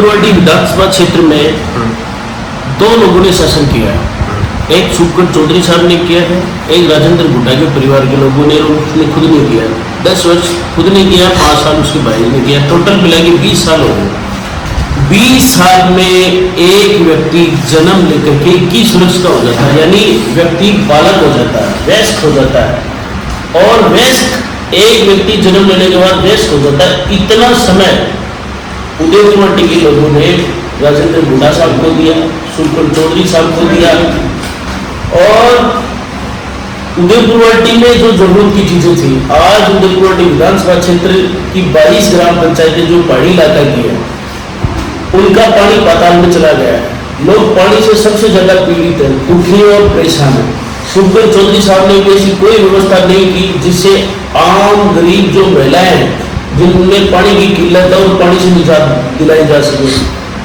विधानसभा क्षेत्र में दो लोगों ने शासन किया है। एक सुखकर चौधरी साहब ने किया है, एक राजेंद्र गुड्डा के परिवार के लोगों ने, और उसने खुद नहीं किया। 10 वर्ष खुद ने किया, 5 साल उसके भाई ने किया, टोटल मिला के 20 साल हो गए। 20 साल में एक व्यक्ति जन्म लेकर के 21 वर्ष का हो जाता है, यानी व्यक्ति बालक हो जाता है, वयस्क हो जाता है। और वयस्क एक व्यक्ति जन्म लेने के बाद वयस्क हो जाता है। इतना समय उदयपुर के लोगों ने राजेंद्र गुड्डा साहब को दिया, सुखकर चौधरी साहब को दिया। और उदयपुर में जो जरूरत की चीजें थी, आज उदयपुर विधानसभा क्षेत्र की 22 ग्राम पंचायतें जो पहाड़ी इलाका की है, उनका पानी पाताल में चला गया है। लोग पानी से सबसे ज्यादा पीड़ित है, दुखी और परेशान है। सुखकर चौधरी साहब ने ऐसी कोई व्यवस्था नहीं की जिससे आम गरीब जो महिलाएं हैं, जिनमें पानी की किल्लत है, और पानी से निजात दिलाई जा सके।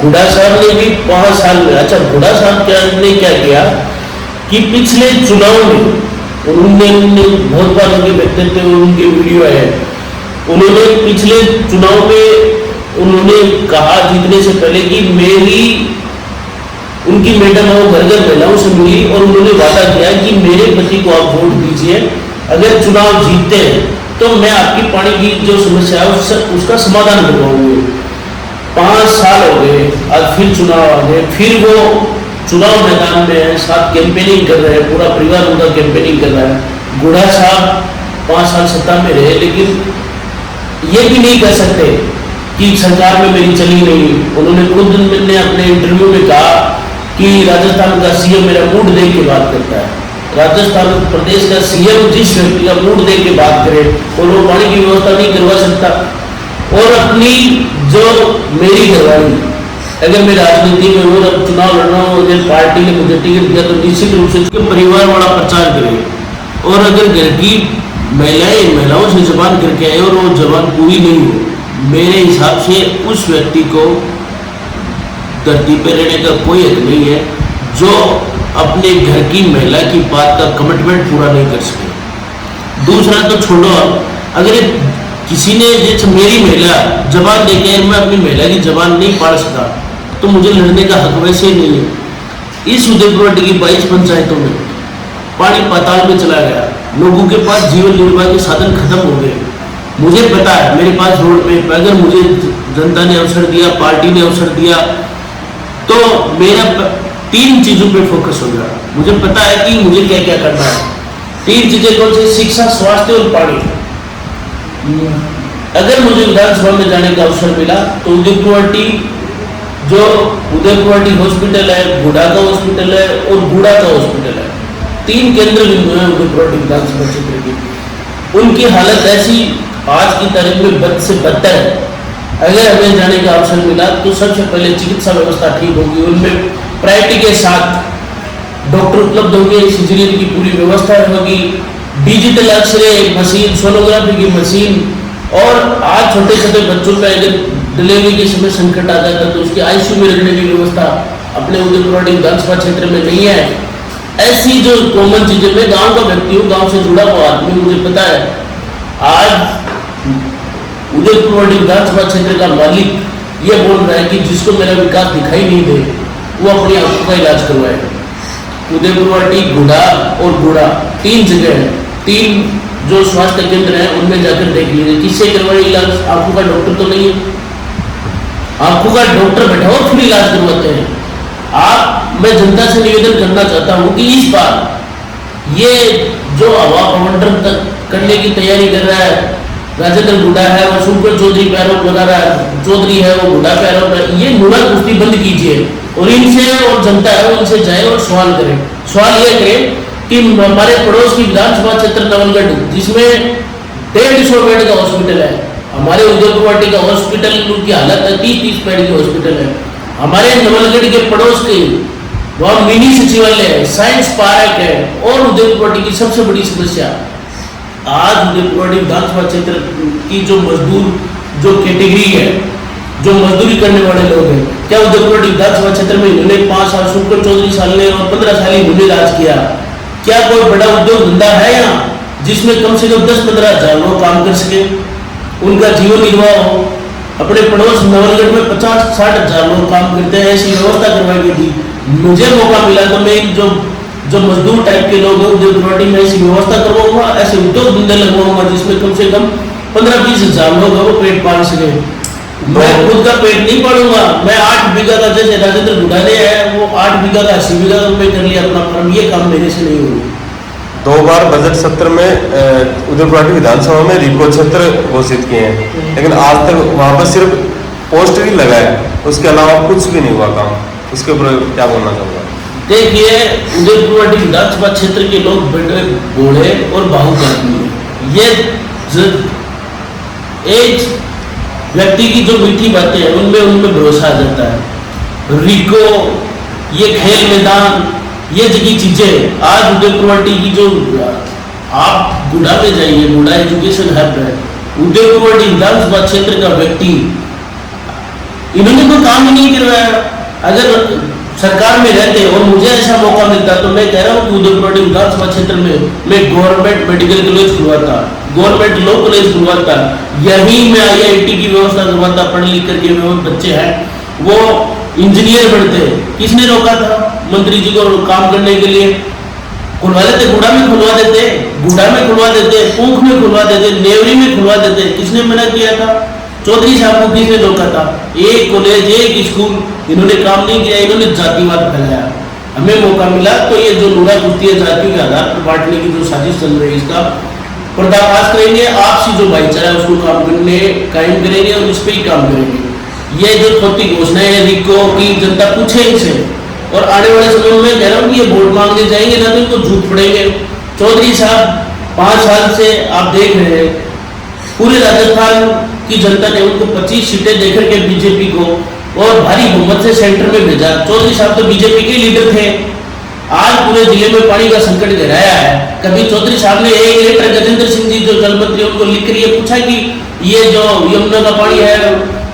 गुड्डा साहब ने भी 5 साल में, अच्छा गुड्डा साहब ने क्या किया कि पिछले चुनाव में उन्होंने बहुत बार उनके व्यक्तित्व उनके वीडियो आए, उन्होंने पिछले चुनाव में उन्होंने कहा जीतने से पहले कि मेरी उनकी मैडम वो घर घर महिलाओं से मिली और उन्होंने वादा किया कि मेरे पति को आप वोट दीजिए, अगर चुनाव जीतते हैं तो मैं आपकी पानी की जो समस्या है उसका समाधान करवाऊंगी। 5 साल हो गए, आज फिर चुनाव आ गए, फिर वो चुनाव मैदान में है, साथ कैंपेनिंग कर रहे हैं, पूरा परिवार उनका कैंपेनिंग कर रहा है। गुड्डा साहब 5 साल सत्ता में रहे, लेकिन ये भी नहीं कह सकते कि सरकार में मेरी चली नहीं। उन्होंने खुद मैंने अपने इंटरव्यू में कहा कि राजस्थान का सीएम मेरा मूड देख के बात करता है। राजस्थान प्रदेश का सीएम जिस व्यक्ति का मूड देख के बात करे और वो पानी की व्यवस्था नहीं करवा सकता, और अपनी जो मेरी घरवाली, अगर मैं राजनीति में हूँ, अब चुनाव लड़ना हो, अगर पार्टी ने मुझे टिकट दिया तो निश्चित रूप से उसके परिवार वाला प्रचार करे। और अगर घर की महिलाओं से जबान करके आए और वो जबान पूरी नहीं हो, मेरे हिसाब से उस व्यक्ति को धरती पर रहने का कोई हक नहीं है, जो अपने घर की महिला की बात का कमिटमेंट पूरा नहीं कर सके। दूसरा तो छोड़ो, अगर किसी ने जैसे मेरी महिला जबान देके मैं अपनी महिला की जबान नहीं पाड़ सका, तो मुझे लड़ने का हक वैसे ही नहीं है। इस उदयपुर की 22 पंचायतों में पानी पाताल में चला गया, लोगों के पास जीवन निर्वाह के साधन खत्म हो गए। मुझे पता है मेरे पास रोड पे, अगर मुझे जनता ने अवसर दिया, पार्टी ने अवसर दिया, तो मेरा 3 चीजों पे फोकस होगा। मुझे पता है कि मुझे क्या क्या करना है। 3 चीजें कौन सी? शिक्षा, स्वास्थ्य और पानी। अगर मुझे विधानसभा में जाने का अवसर मिला तो उदयपुर जो उदयपुर हॉस्पिटल है, गुड्डा का हॉस्पिटल है और गुड़ा का हॉस्पिटल है, 3 केंद्र बिंदु है उदयपुर विधानसभा क्षेत्र की। उनकी हालत ऐसी आज की तारीख में बद से बदतर है। अगर हमें जाने का अवसर मिला तो सबसे पहले चिकित्सा व्यवस्था ठीक होगी, उनमें प्रायोरिटी के साथ डॉक्टर उपलब्ध होंगे, सर्जरी की पूरी व्यवस्था होगी, डिजिटल एक्सरे मशीन, सोनोग्राफी की मशीन। और आज छोटे छोटे बच्चों का अगर डिलीवरी के समय संकट आ जाता है तो उसकी आईसीयू में रखने की व्यवस्था अपने उदयपुर विधानसभा क्षेत्र में नहीं है। ऐसी जो कॉमन चीजें, मैं गाँव का व्यक्ति हूँ, गाँव से जुड़ा हुआ आदमी, मुझे पता है। आज उदयपुर विधानसभा क्षेत्र का मालिक ये बोल रहा है कि जिसको मेरा विकास दिखाई नहीं दे वो अपनी आंखों का इलाज करवाए। उदयपुर गुड्डा और गुड़ा 3 जगह है, 3 जो स्वास्थ्य केंद्र है उनमें जाकर देख लीजिए किससे करवाए इलाज। आंखों का डॉक्टर तो नहीं है, आंखों का डॉक्टर बैठा और फिर इलाज करवाते हैं। मैं जनता से निवेदन करना चाहता हूँ कि इस बार ये जो हवा आवंटन करने की तैयारी कर रहा है राजेंद्र गुड्डा है, वो सुखकर चौधरी पैरों लगा रहा है, चौधरी है वो गुड्डा पैरों पर, ये मुड़ा कुश्ती बंद कीजिए और इनसे, और जनता है उनसे जाए और सवाल करें। सवाल ये करें कि हमारे पड़ोस की विधानसभा क्षेत्र नवलगढ़, जिसमें 150 बेड का हॉस्पिटल है, हमारे उदयपुर का हॉस्पिटल की हालत है 30-30 बेड की हॉस्पिटल है। हमारे नवलगढ़ के पड़ोस के वहाँ मिनी सचिवालय है, साइंस पार्क है, और उदयपुर की सबसे बड़ी समस्या आज उदयपुर विधानसभा क्षेत्र की जो मजदूर जो कैटेगरी है, जो मजदूरी करने वाले लोग हैं, क्या उदयपुर विधानसभा क्षेत्र में इन्होंने 5 साल सुखकर चौधरी साल ने और 15 साल इन्होंने राज किया? क्या कोई बड़ा उद्योग धंधा है यहाँ जिसमें कम से कम 10-15 हजार लोग काम कर सके, उनका जीवन निर्वाह हो? अपने पड़ोस नवलगढ़ में 50-60 हजार लोग काम करते हैं, ऐसी व्यवस्था करवाई गई थी। मुझे मौका मिला तो मैं जो मजदूर टाइप के लोग हैं उद्योग अथॉरिटी में ऐसी व्यवस्था करवाऊंगा, ऐसे उद्योग धंधे लगवाऊंगा जिसमें कम से कम 15-20 हजार लोग हैं वो पेट पाल सके। मैं खुद का पेट नहीं पालूंगा। मैं 8 बीघा का, जैसे राजेंद्र गुडाले है वो 8 बीघा का 80 बीघा का मैं कर लिया अपना फार्म, ये काम मेरे से नहीं होगा। 2 बार बजट सत्र में उदयपुर विधानसभा में रिको क्षेत्र घोषित किए हैं, लेकिन आज तक वहां पर सिर्फ पोस्टर ही लगा है, उसके अलावा कुछ भी नहीं हुआ काम। उसके ऊपर क्या बोलना चाहूँगा? देखिए, उदयपुर विधानसभा क्षेत्र के लोग बड़े बूढ़े और बाहुक आदमी है। ये एक व्यक्ति की जो मीठी बातें हैं उनमें भरोसा आ जाता है। रिको, ये खेल मैदान, ये जगह चीजें आज उदयपुर की जो आप गुड़ा में जाइए, गुड़ा एजुकेशन हब है, उदयपुर विधानसभा क्षेत्र का व्यक्ति इन्होंने कोई काम ही नहीं करवाया। अगर सरकार में रहते और मुझे ऐसा मौका मिलता तो मैं कह रहा हूँ कि उदयपुर विधानसभा क्षेत्र में मैं गवर्नमेंट मेडिकल कॉलेज खुलवाता, गवर्नमेंट लॉ कॉलेज खुलवाता, यहीं मैं IIT की व्यवस्था करवाता। पढ़ लिख करके जो बच्चे हैं वो इंजीनियर बनते। किसने रोका था मंत्री जी को काम करने के लिए? खुलवा देते, गुड़ा में खुलवा देते, गुड़ा में खुलवा देते, पूंख में खुलवा देते, नेवरी में खुलवा देते। किसने मना किया था? चौधरी साहब को किसने रोका था? एक कॉलेज, एक स्कूल, इन्होंने काम नहीं किया, इन्होंने जातिवाद फैलाया। हमें मौका मिला तो ये जो लूड़ा कुश्ती है जाति के आधार पर बांटने की जो साजिश चल रही है इसका पर्दाफाश करेंगे। आपसी जो भाईचारा है उसको काम करने कायम करेंगे और इस पर ही काम करेंगे। ये जो छोटी घोषणाएं है रिको की, जनता पूछे इनसे, और आने वाले समय में कह रहा हूँ कि ये वोट मांगने जाएंगे ना तो इनको झूठ पड़ेंगे। चौधरी साहब 5 साल से आप देख रहे हैं पूरे राजस्थान की जनता ने उनको 25 सीटें देकर के बीजेपी को और भारी बहुमत से सेंटर में भेजा। चौधरी साहब तो बीजेपी के लीडर थे। आज पूरे जिले में पानी का संकट गहराया है। कभी चौधरी साहब ने एक लेटर गजेंद्र सिंह जी जो जल मंत्री उनको लिख कर ये पूछा कि ये जो यमुना का पानी है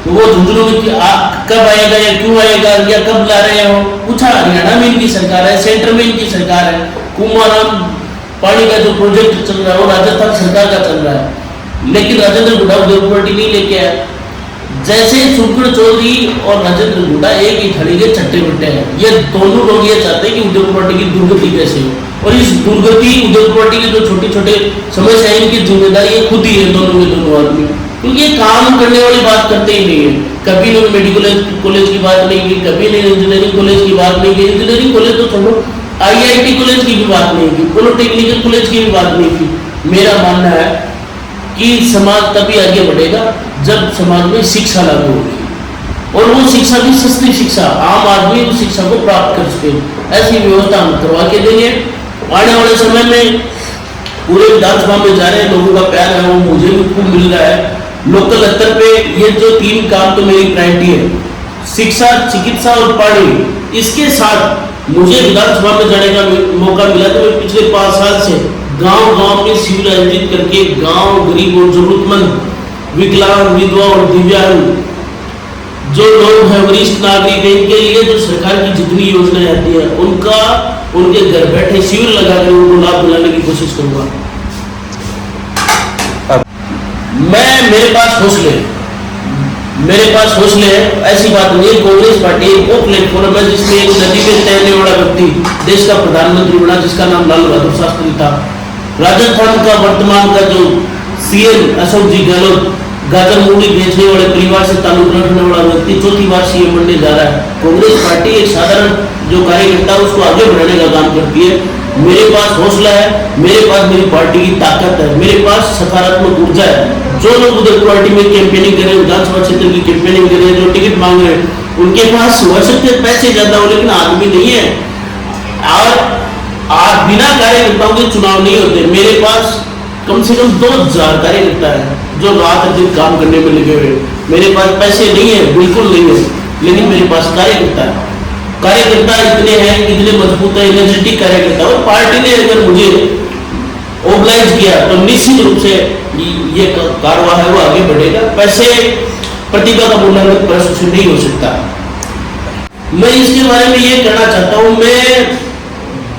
वो झुंझुनू में कब आएगा या क्यों आएगा या कब ला रहे हो? पूछा। हरियाणा में इनकी सरकार है, सेंटर में इनकी सरकार है। कुमाराम पानी का जो प्रोजेक्ट चल रहा है वो राजस्थान सरकार का चल रहा है, लेकिन राजेंद्र गुड़ा उदयपुर नहीं लेके आया। जैसे सुखड़ चौधरी और राजेंद्र गुड़ा एक ही थड़ी के चट्टे बट्टे हैं। ये दोनों लोग ये चाहते हैं कि उदयपुर की दुर्गति कैसे हो, और इस दुर्गति उदयपुर के जो छोटे छोटे समस्या है इनकी जिम्मेदारी ये खुद ही है, दोनों के दोनों आदमी, क्योंकि ये काम करने वाली बात करते ही नहीं है। कभी इन्होंने मेडिकल कॉलेज की बात नहीं की, कभी इन्होंने इंजीनियरिंग कॉलेज की बात नहीं की। इंजीनियरिंग कॉलेज तो छोड़ो, IIT कॉलेज की भी बात नहीं की, पॉलिटेक्निकल कॉलेज की भी बात नहीं की। मेरा मानना है कि समाज तभी आगे बढ़ेगा जब समाज में शिक्षा लागू होगी, और वो शिक्षा भी सस्ती शिक्षा, आम आदमी उस शिक्षा को प्राप्त कर सके, ऐसी व्यवस्था हम करवा के देंगे। आने वाले समय में पूरे विधानसभा में जा रहे लोगों का प्यार है वो मुझे भी खूब मिल रहा है। लोकल स्तर पे ये जो 3 काम तो मेरी प्रायोरिटी है, शिक्षा, चिकित्सा और पानी। इसके साथ मुझे विधानसभा में जाने का मौका मिला तो मैं पिछले 5 साल से गांव-गांव में शिविर आयोजित करके गांव गरीब और जरूरतमंद, विकलांग, विधवा और दिव्यांग जो लोग हैं, वरिष्ठ नागरिक, इनके लिए जो सरकार की जितनी योजनाएं आती है उनके घर बैठे शिविर लगाकर उनको लाभ दिलाने की कोशिश करूंगा। मेरे पास हौसले है, ऐसी बात नहीं है। कांग्रेस पार्टी एक वो प्लेटफॉर्म है जिसमें एक नदी में तैरने वाला व्यक्ति देश का प्रधानमंत्री बना जिसका नाम लाल बहादुर शास्त्री था। राजस्थान का वर्तमान का जो CM अशोक जी गहलोत, गाजर मूली बेचने वाले परिवार से ताल्लुक रखने वाला व्यक्ति 4थी बार CM बनने जा रहा है। कांग्रेस पार्टी एक साधारण जो कार्यकर्ता उसको आगे बढ़ाने का काम करती है। मेरे पास हौसला है, मेरे पास मेरी पार्टी की ताकत है, मेरे पास सकारात्मक ऊर्जा है। जो लोग उदयपुर पार्टी में कैंपेनिंग कर रहे हैं, विधानसभा क्षेत्र की कैंपेनिंग कर रहे हैं, जो टिकट मांग रहे हैं, उनके पास हो सकते पैसे ज्यादा हो लेकिन आदमी नहीं है, और आप बिना कार्यकर्ताओं के चुनाव नहीं होते। मेरे पास कम से कम 2000 कार्यकर्ता है जो रात दिन काम करने में लगे हुए। मेरे पास पैसे नहीं है, बिल्कुल नहीं है, लेकिन मेरे पास कार्यकर्ता है। कार्यकर्ता इतने हैं, इतने मजबूत है, एनर्जेटिक कार्यकर्ता। और पार्टी ने अगर मुझे ओबलाइज किया तो निश्चित रूप से ये कारवां है वो आगे बढ़ेगा। पैसे प्रतिभा का मूल्यांकन प्रश्न से नहीं हो सकता। मैं इसके बारे में ये कहना चाहता हूं, मैं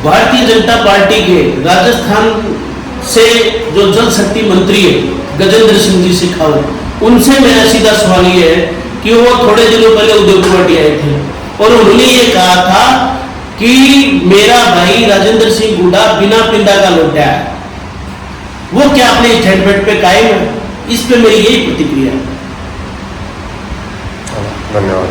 भारतीय जनता पार्टी के राजस्थान से जो जल शक्ति मंत्री है गजेंद्र सिंह जी शेखावत, उनसे मेरा सीधा सवाल ये है कि वो थोड़े दिनों पहले उदयपुर आए थे और उन्होंने ये कहा था कि मेरा भाई राजेंद्र सिंह हुड्डा बिना पिंडा का लौटा है। वो क्या अपने स्टेटमेंट पे कायम है? इस पे मेरी यही प्रतिक्रिया है। धन्यवाद।